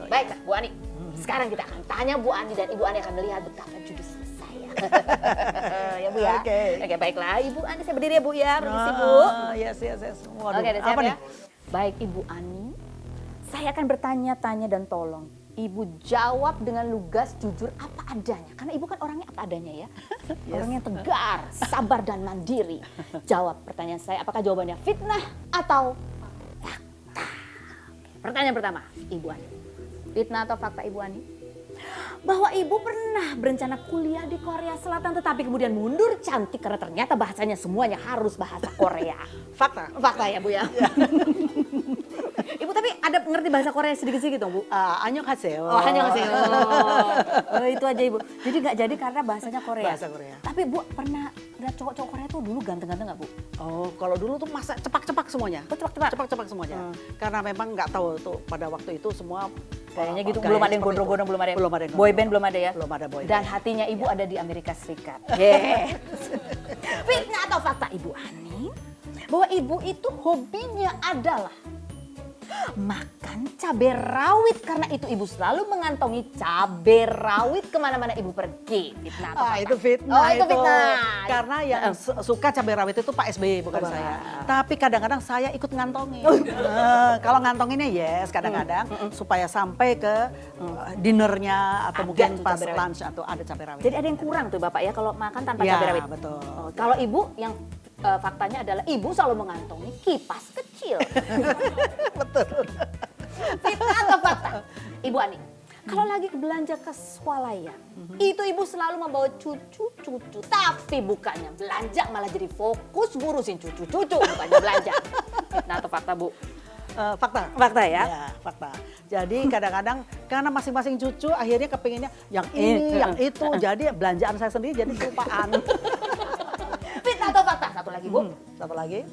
Baik, Bu Ani. Sekarang kita akan tanya Bu Ani dan Ibu Ani akan melihat betapa judul saya. Ya Bu ya. Oke, baiklah. Ibu Ani saya berdiri ya Bu ya. Permisi Bu. Yes. Waduh, Oke, udah siap apa ya? nih? Baik Ibu Ani. Saya akan bertanya-tanya dan tolong Ibu jawab dengan lugas, jujur, apa adanya. Karena Ibu kan orangnya apa adanya ya. Orangnya tegar, sabar dan mandiri. Jawab pertanyaan saya, apakah jawabannya fitnah atau fakta? Pertanyaan pertama, Ibu Ani. Fitnah atau fakta Ibu Ani? Bahwa Ibu pernah berencana kuliah di Korea Selatan tetapi kemudian mundur cantik karena ternyata bahasanya semuanya harus bahasa Korea. Fakta. Fakta ya Bu ya? Ibu tapi ada ngerti bahasa Korea sedikit-sedikit dong Bu? 안녕하세요. Oh hanya ngasih. Oh, itu aja Ibu. Jadi nggak jadi karena bahasanya Korea. Bahasa Korea. Tapi Bu pernah lihat cowok-cowok Korea tuh dulu ganteng-ganteng nggak Bu? Oh, kalau dulu tuh masa cepak-cepak semuanya. Oh, cepak-cepak. Cepak-cepak semuanya. Karena memang nggak tahu tuh pada waktu itu semua Kayaknya gitu gaya belum ada yang seperti gondrong-gondrong itu. belum ada. Belum ada yang Boy gondrong. band belum ada ya. Belum ada boy Dan band. hatinya Ibu ada di Amerika Serikat. Yes. Fitnah atau fakta Ibu Ani? Bahwa Ibu itu hobinya adalah makan cabai rawit karena itu Ibu selalu mengantongi cabai rawit kemana-mana Ibu pergi. Fitnah atau fakta? Itu fitnah. Oh, itu fitnah. Karena yang suka cabai rawit itu Pak SBY bukan saya. Tapi kadang-kadang saya ikut ngantongin. Kalau ngantonginnya yes kadang-kadang supaya sampai ke dinernya atau Ada mungkin tuh pas cabai rawit. lunch atau ada cabai rawit. Jadi ada yang kurang tuh Bapak ya kalau makan tanpa Ya, cabai rawit. betul. Oh, kalau Ibu yang faktanya adalah Ibu selalu mengantongi kipas kecil. Betul. Fitnah atau fakta? Ibu Ani, kalau lagi belanja ke swalayan, itu Ibu selalu membawa cucu-cucu. Tapi bukannya belanja malah jadi fokus ngurusin cucu-cucu, bukannya belanja. Fitnah atau fakta Bu? Fakta. Fakta ya? Ya, fakta. Jadi kadang-kadang karena masing-masing cucu akhirnya kepinginnya yang ini, yang itu. Jadi belanjaan saya sendiri jadi kelupaan. Fitnah atau fakta? Satu lagi Bu. Satu lagi.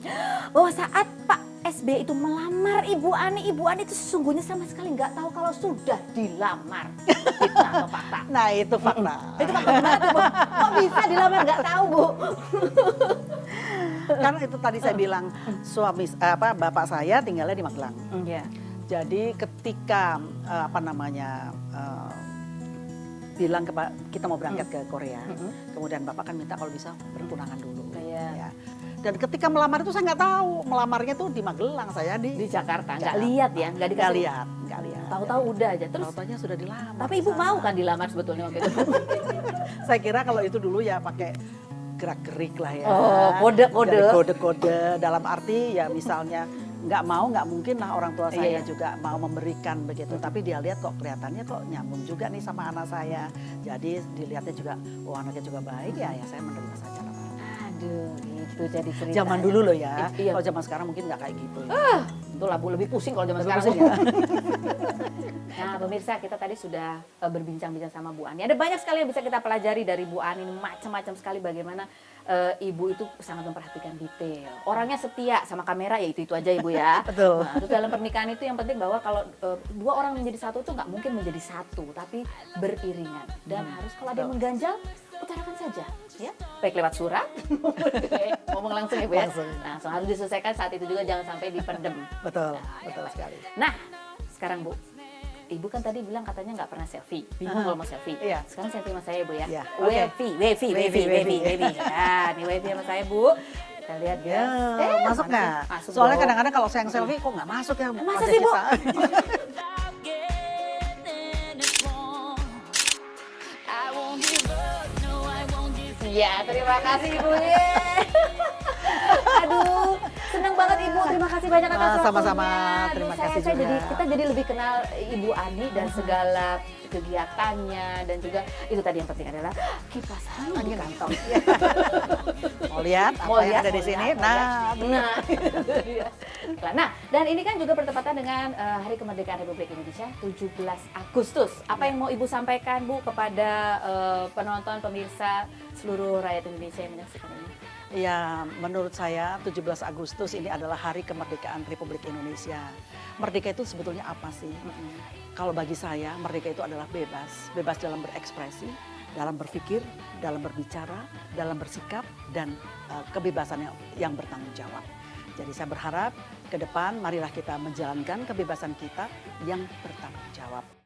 Bahwa saat Pak SBY itu melamar Ibu Ani itu sesungguhnya sama sekali nggak tahu kalau sudah dilamar. Fitnah atau fakta? Nah itu fakta. Itu fakta gimana tuh Bu? Kok bisa dilamar nggak tahu Bu? Karena itu tadi saya bilang bapak saya tinggalnya di Magelang. Iya. Jadi ketika bilang kita mau berangkat ke Korea, kemudian bapak kan minta kalau bisa bertunangan dulu. Iya. Ya. Dan ketika melamar itu saya nggak tahu, melamarnya tuh di Magelang, saya Di di Jakarta, nggak Jakarta. lihat ya, nggak nggak dikasih. lihat, nggak lihat. Tahu-tahu udah aja. Terus, Tahu-tahunya sudah dilamar. tapi di Ibu sana. mau kan dilamar sebetulnya waktu itu? Saya kira kalau itu dulu ya pakai gerak-gerik lah ya. Oh, kode-kode. Jadi kode-kode dalam arti ya misalnya nggak mau nggak mungkin lah orang tua saya Iya. juga mau memberikan begitu. Tapi dia lihat kok kelihatannya kok nyambung juga nih sama anak saya. Jadi dilihatnya juga, oh anaknya juga baik ya saya menerima saja lah. Aduh, itu jadi cerita. Zaman dulu loh ya. Iya. Kalau zaman sekarang mungkin nggak kayak gitu. Itulah Bu, lebih pusing kalau zaman Lebih sekarang. pusing ya. Nah pemirsa, kita tadi sudah berbincang-bincang sama Bu Ani. Ada banyak sekali yang bisa kita pelajari dari Bu Ani. Macam-macam sekali bagaimana Ibu itu sangat memperhatikan detail. Orangnya setia sama kamera ya itu aja Ibu ya. Betul. Nah, terus dalam pernikahan itu yang penting bahwa kalau dua orang menjadi satu itu nggak mungkin menjadi satu. Tapi beriringan. Dan harus kalau ada yang mengganjal, utarakan saja. Ya, baik lewat surat, ngomong langsung ya Bu ya. Langsung harus diselesaikan saat itu juga, jangan sampai dipendem. Betul, Nah, betul ya, sekali. Nah, sekarang Bu, Ibu kan tadi bilang katanya nggak pernah selfie, bingung kalau mau selfie. Iya. Sekarang selfie sama saya Bu ya. Iya, Wavy. Ya, ini wavy sama saya Bu. Kita lihat ya. Ya, masuk mana nggak? sih? Masuk Soalnya dong. kadang-kadang kalau saya yang selfie kok nggak masuk ya. Masa wajah sih, Bu? kita. Ya, terima kasih Ibu. Aduh, senang banget Ibu. Terima kasih banyak atas waktunya. Sama-sama. Aduh, Terima saya kasih juga. kita jadi lebih kenal Ibu Ani dan segala kegiatannya, dan juga itu tadi yang penting adalah kipas angin di kantong. Mau lihat apa yang ada di sini? Nah, Nah, dan ini kan juga bertepatan dengan Hari Kemerdekaan Republik Indonesia 17 Agustus. Apa yang mau Ibu sampaikan Bu kepada penonton, pemirsa, seluruh rakyat Indonesia yang menyaksikan ini? ya menurut saya 17 Agustus ini adalah Hari Kemerdekaan Republik Indonesia. Merdeka itu sebetulnya apa sih? Kalau bagi saya, merdeka itu adalah bebas. Bebas dalam berekspresi, dalam berpikir, dalam berbicara, dalam bersikap, dan kebebasan yang bertanggung jawab. Jadi saya berharap ke depan marilah kita menjalankan kebebasan kita yang bertanggung jawab.